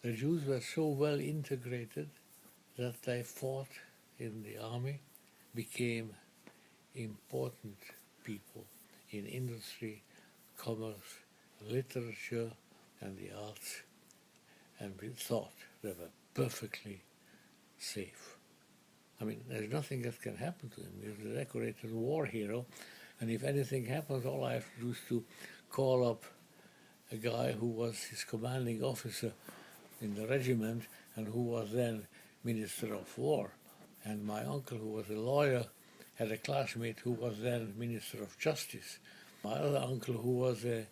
The Jews were so well integrated that they fought in the army, became important people in industry, commerce, literature, and the arts, and we thought they were perfectly safe. I mean, there's nothing that can happen to him. He's a decorated war hero, and if anything happens, all I have to do is to call up a guy who was his commanding officer in the regiment and who was then Minister of War. And my uncle, who was a lawyer, had a classmate who was then Minister of Justice. My other uncle, who was a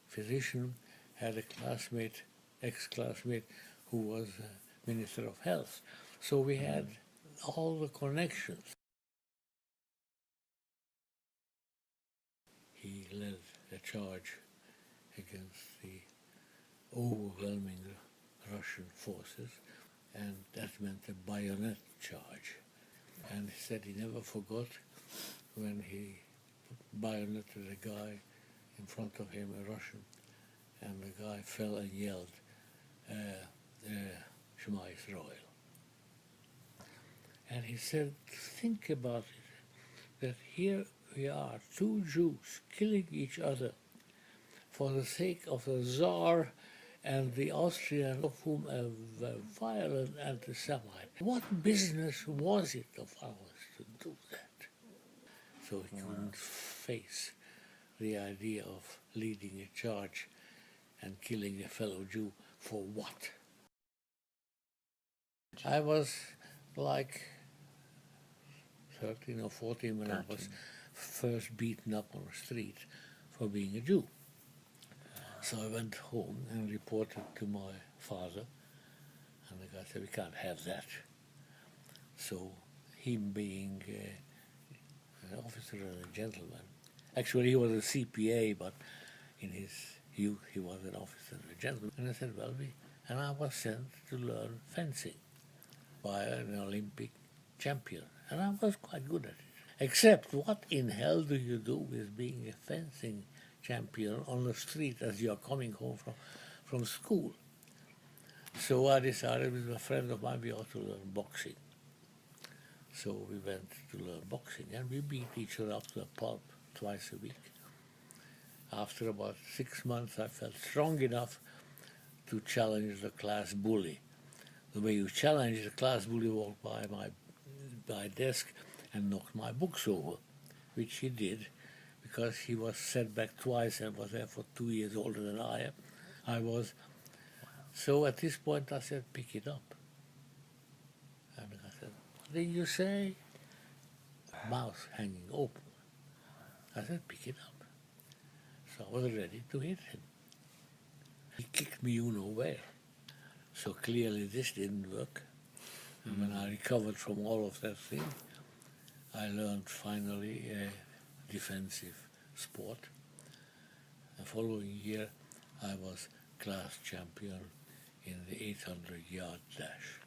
physician, had a classmate, ex-classmate, who was Minister of Health. So we had all the connections. He led a charge against the overwhelming Russian forces, and that meant a bayonet charge. And he said he never forgot when he bayoneted a guy in front of him, a Russian, and the guy fell and yelled, Shema Yisrael. And he said, think about it, that here we are, two Jews killing each other for the sake of the Tsar and the Austrian, of whom a violent anti-Semite. What business was it of ours to do that? So he couldn't face the idea of leading a charge and killing a fellow Jew for what? I was like 13 or 14 when I was first beaten up on the street for being a Jew. So I went home and reported to my father, and the guy said, we can't have that. So him being an officer and a gentleman, actually he was a CPA, but in his youth he was an officer and a gentleman. And I said, well, and I was sent to learn fencing by an Olympic champion, and I was quite good at it. Except, what in hell do you do with being a fencing champion on the street as you are coming home from school? So I decided with a friend of mine we ought to learn boxing. So we went to learn boxing, and we beat each other up to a pulp twice a week. After about 6 months, I felt strong enough to challenge the class bully. The way you challenge the class bully, walked by my desk and knocked my books over, which he did because he was set back twice and was there for 2 years older than I was. So at this point I said, pick it up. And I said, what did you say? Mouth hanging open. I said, pick it up. So I was ready to hit him. He kicked me you know where. So clearly this didn't work. And when I recovered from all of that thing, I learned finally a defensive sport. The following year, I was class champion in the 800-yard dash.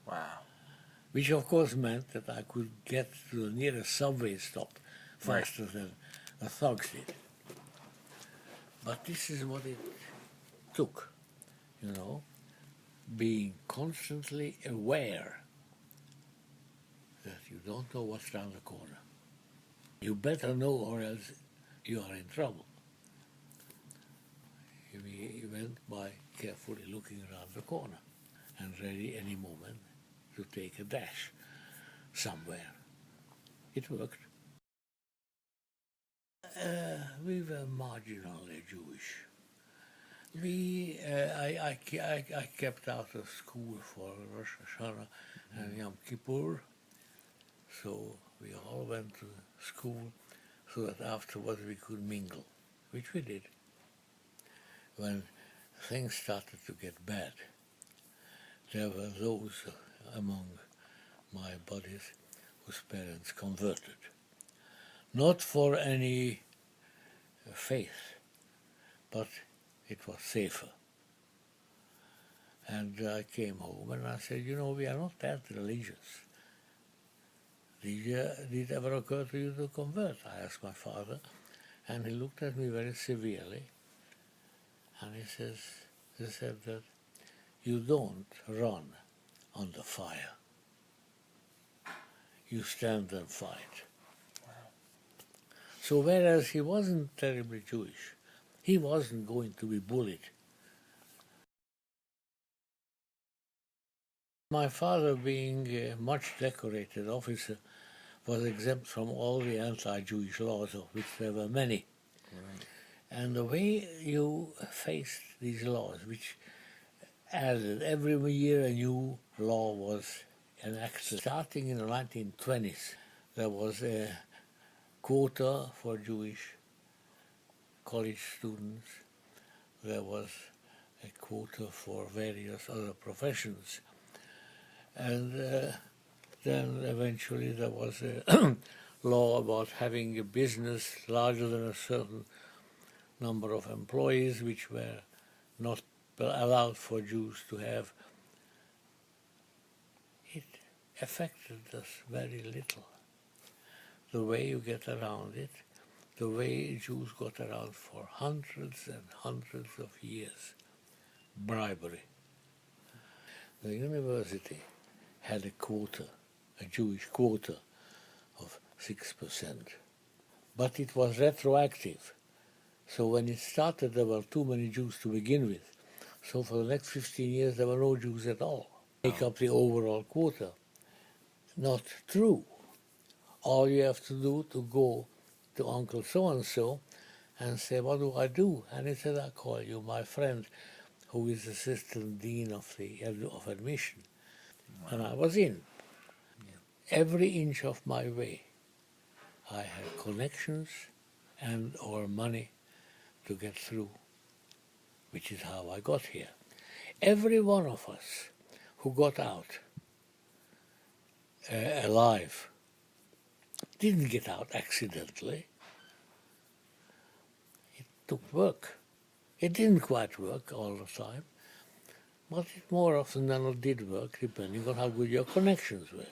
Wow. Which of course meant that I could get to the nearest subway stop faster than the thugs did. But this is what it took, you know, being constantly aware that you don't know what's around the corner. You better know or else you are in trouble. We went by carefully looking around the corner and ready any moment to take a dash somewhere. It worked. We were marginally Jewish. I kept out of school for Rosh Hashanah and Yom Kippur, so we all went to school so that afterwards we could mingle, which we did. When things started to get bad, there were those among my buddies whose parents converted. Not for any faith, but it was safer. And I came home and I said, you know, we are not that religious. Did it ever occur to you to convert? I asked my father, and he looked at me very severely, and he said that you don't run under fire. You stand and fight. So whereas he wasn't terribly Jewish, he wasn't going to be bullied. My father, being a much decorated officer, was exempt from all the anti-Jewish laws, of which there were many. Right. And the way you faced these laws, which added every year a new law was enacted. Starting in the 1920s, there was a quota for Jewish college students. There was a quota for various other professions. And then eventually there was a law about having a business larger than a certain number of employees, which were not allowed for Jews to have. It affected us very little. The way you get around it, the way Jews got around for hundreds and hundreds of years. Bribery. The university had a quota, a Jewish quota of 6%. But it was retroactive. So when it started, there were too many Jews to begin with. So for the next 15 years, there were no Jews at all. Make up the overall quota. Not true. All you have to do to go to Uncle so-and-so and say, what do I do? And he said, I call you my friend, who is assistant dean of admission. Wow. And I was in. Yeah. Every inch of my way, I had connections and or money to get through, which is how I got here. Every one of us who got out alive didn't get out accidentally. It took work. It didn't quite work all the time, but it more often than not did work, depending on how good your connections were.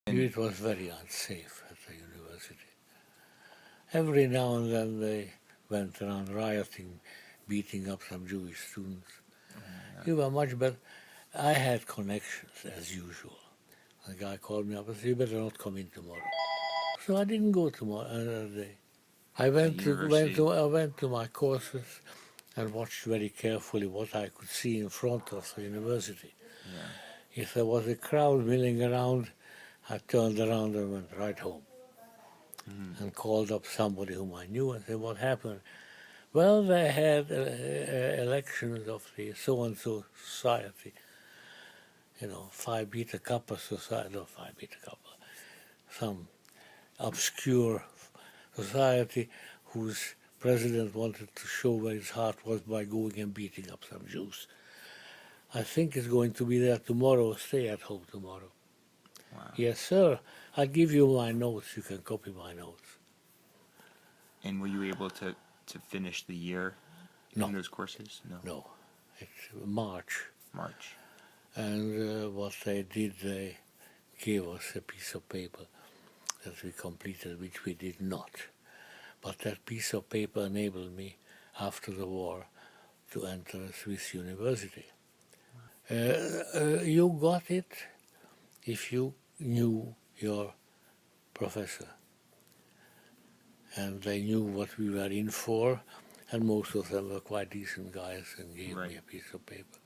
It was very unsafe at the university. Every now and then they went around rioting, beating up some Jewish students. You were much better. I had connections, as usual. The guy called me up and said, you better not come in tomorrow. So I didn't go tomorrow, another day. I went to my courses and watched very carefully what I could see in front of the university. Yeah. If there was a crowd milling around, I turned around and went right home. And called up somebody whom I knew and said, what happened? Well, they had elections of the so-and-so society, Phi Beta Kappa society, no, Phi Beta Kappa, some obscure society whose president wanted to show where his heart was by going and beating up some Jews. I think it's going to be there tomorrow. Stay at home tomorrow. Wow. Yes, sir. I'll give you my notes. You can copy my notes. And were you able to finish the year in those courses? No. It's March. March. And what they did, they gave us a piece of paper that we completed, which we did not. But that piece of paper enabled me, after the war, to enter a Swiss university. You got it if you knew your professor. And they knew what we were in for, and most of them were quite decent guys and gave me a piece of paper.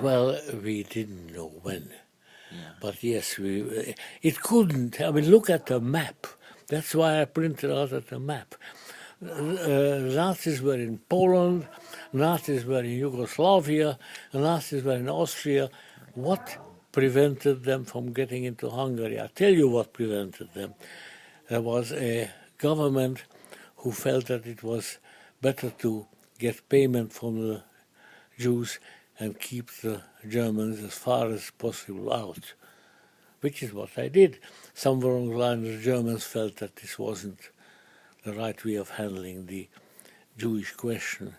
Well, we didn't know when. Yeah. But yes, it couldn't. I mean, look at the map. That's why I printed out the map. Nazis were in Poland, Nazis were in Yugoslavia, Nazis were in Austria. What prevented them from getting into Hungary? I'll tell you what prevented them. There was a government who felt that it was better to get payment from the Jews and keep the Germans as far as possible out, which is what I did. Somewhere along the line, the Germans felt that this wasn't the right way of handling the Jewish question,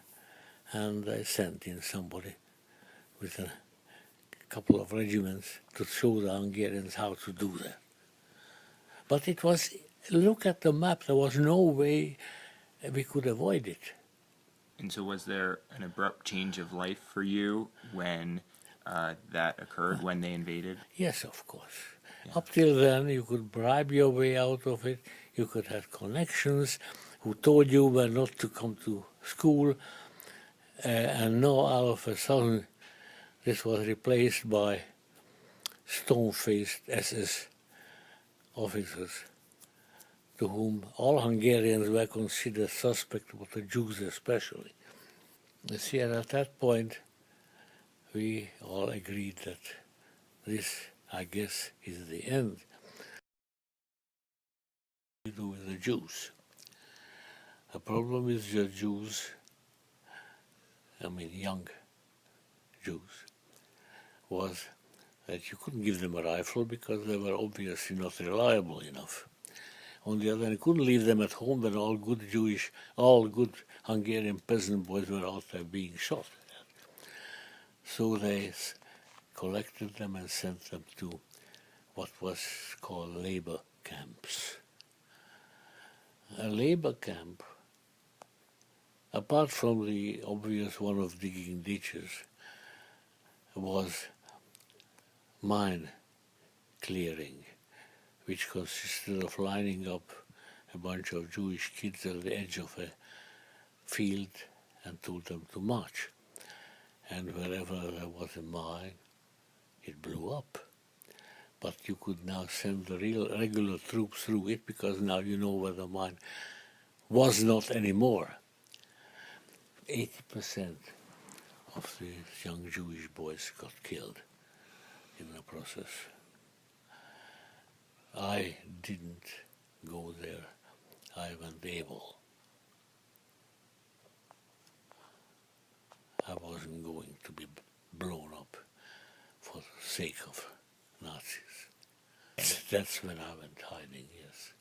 and I sent in somebody with a couple of regiments to show the Hungarians how to do that. But it was, look at the map, there was no way we could avoid it. And so was there an abrupt change of life for you when that occurred, when they invaded? Yes, of course. Up till then, you could bribe your way out of it. You could have connections who told you where not to come to school. And now, all of a sudden, this was replaced by stone-faced SS officers, to whom all Hungarians were considered suspect, but the Jews especially. You see, at that point, we all agreed that this, I guess, is the end. To do with the Jews. The problem with the Jews, I mean young Jews, was that you couldn't give them a rifle because they were obviously not reliable enough. On the other hand, you couldn't leave them at home when all good Hungarian peasant boys were out there being shot. So they collected them and sent them to what was called labor camps. A labor camp, apart from the obvious one of digging ditches, was mine clearing, which consisted of lining up a bunch of Jewish kids at the edge of a field and told them to march. And wherever there was a mine, it blew up. But you could now send the regular troops through it because now you know where the mine was not anymore. 80% of the young Jewish boys got killed in the process. I didn't go there. I wasn't able. I wasn't going to be blown up for the sake of Nazis. That's when I went hiding, yes.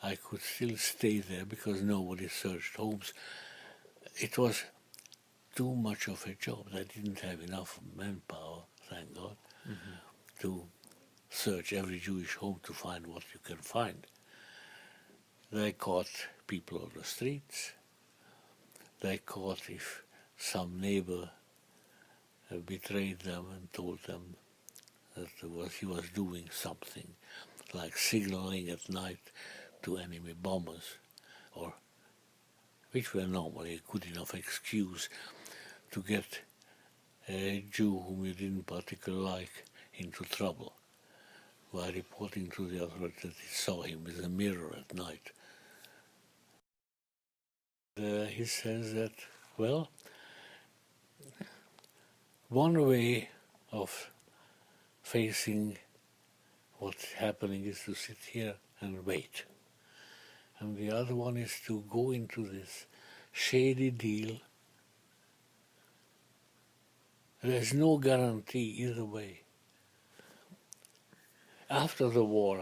I could still stay there because nobody searched homes. It was too much of a job. I didn't have enough manpower, thank God, to search every Jewish home to find what you can find. They caught people on the streets. They caught if some neighbor betrayed them and told them that he was doing something, like signaling at night to enemy bombers, or which were normally a good enough excuse to get a Jew whom you didn't particularly like into trouble by reporting to the authorities that he saw him with a mirror at night. He says that, well, one way of facing what's happening is to sit here and wait. And the other one is to go into this shady deal. There's no guarantee either way. After the war,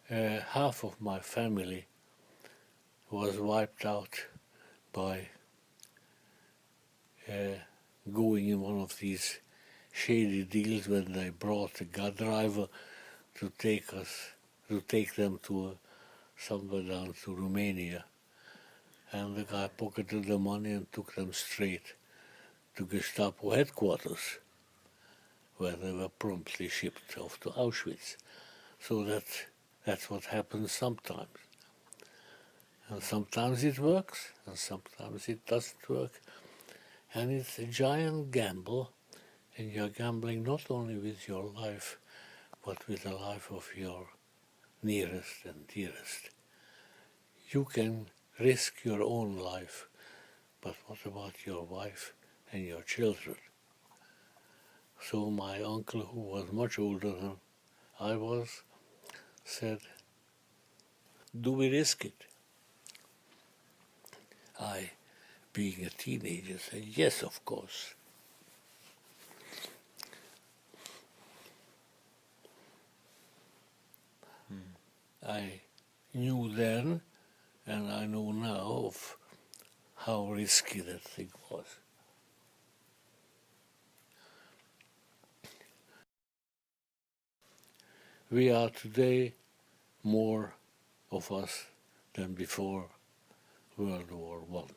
half of my family was wiped out by going in one of these shady deals when they brought a God driver to take them to somewhere down to Romania. And the guy pocketed the money and took them straight to Gestapo headquarters, where they were promptly shipped off to Auschwitz. So that's what happens sometimes. And sometimes it works, and sometimes it doesn't work. And it's a giant gamble, and you're gambling not only with your life, but with the life of your nearest and dearest. You can risk your own life, but what about your wife and your children? So my uncle, who was much older than I was, said, do we risk it? I, being a teenager, said, yes, of course. I knew then, and I know now, of how risky that thing was. We are today more of us than before World War One.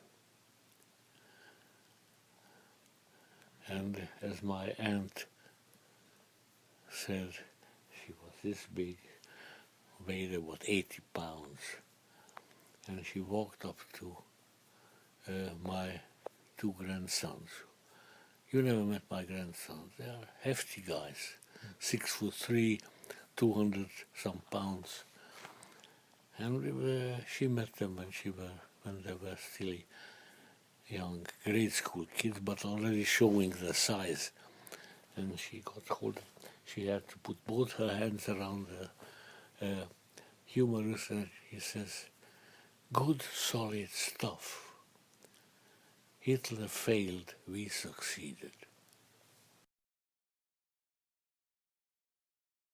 And as my aunt said, she was this big, weighed about 80 pounds, and she walked up to my two grandsons. You never met my grandsons. They are hefty guys, 6'3", 200 some pounds. And she met them when they were still young grade school kids, but already showing the size. And she got hold. She had to put both her hands around the humorous, and he says, "Good solid stuff. Hitler failed, we succeeded."